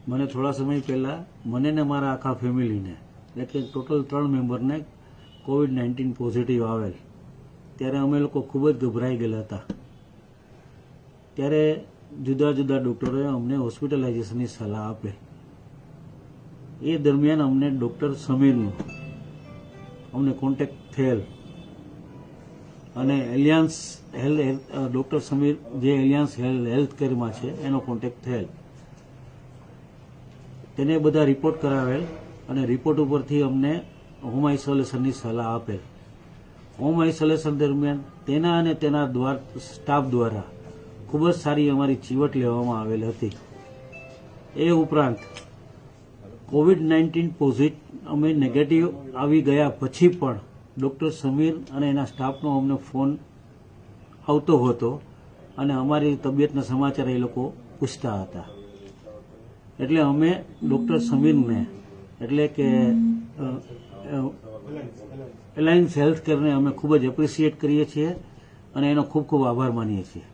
મને થોડા સમય પહેલા મને ને મારા આખા ફેમિલીને એટલે કે ટોટલ 3 મેમ્બરને COVID-19 પોઝિટિવ આવેલ ત્યારે અમે લોકો ખૂબ જ ગભરાઈ ગયેલા હતા। ત્યારે જુદા જુદા ડૉક્ટરોએ અમને હોસ્પિટલાઇઝેશનની સલાહ આપેલ। એ દરમિયાન અમને ડૉક્ટર સમીરનું અમને કોન્ટેક્ટ થયેલ અને એલિયાન્સ ડૉક્ટર સમીર જે એલિયાન્સ હેલ્થ કેરમાં છે એનો કોન્ટેક્ટ થયેલ। તેને બધા રિપોર્ટ કરાવેલ અને રિપોર્ટ ઉપરથી અમને હોમ આઇસોલેશનની સલાહ આપેલ। હોમ આઇસોલેશન દરમિયાન તેના અને તેના સ્ટાફ દ્વારા ખૂબ જ સારી અમારી ચીવટ લેવામાં આવેલ હતી। એ ઉપરાંત COVID-19 પોઝિટિવ અમે નેગેટિવ આવી ગયા પછી પણ ડૉક્ટર સમીર અને એના સ્ટાફનો અમને ફોન આવતો હતો અને અમારી તબિયતના સમાચાર એ લોકો પૂછતા હતા। એટલે અમે ડૉક્ટર સમીરને એટલે કે એલાયન્સ હેલ્થ કેરને અમે ખૂબ જ એપ્રિશિએટ કરીએ છીએ અને એનો ખૂબ ખૂબ આભાર માનીએ છીએ।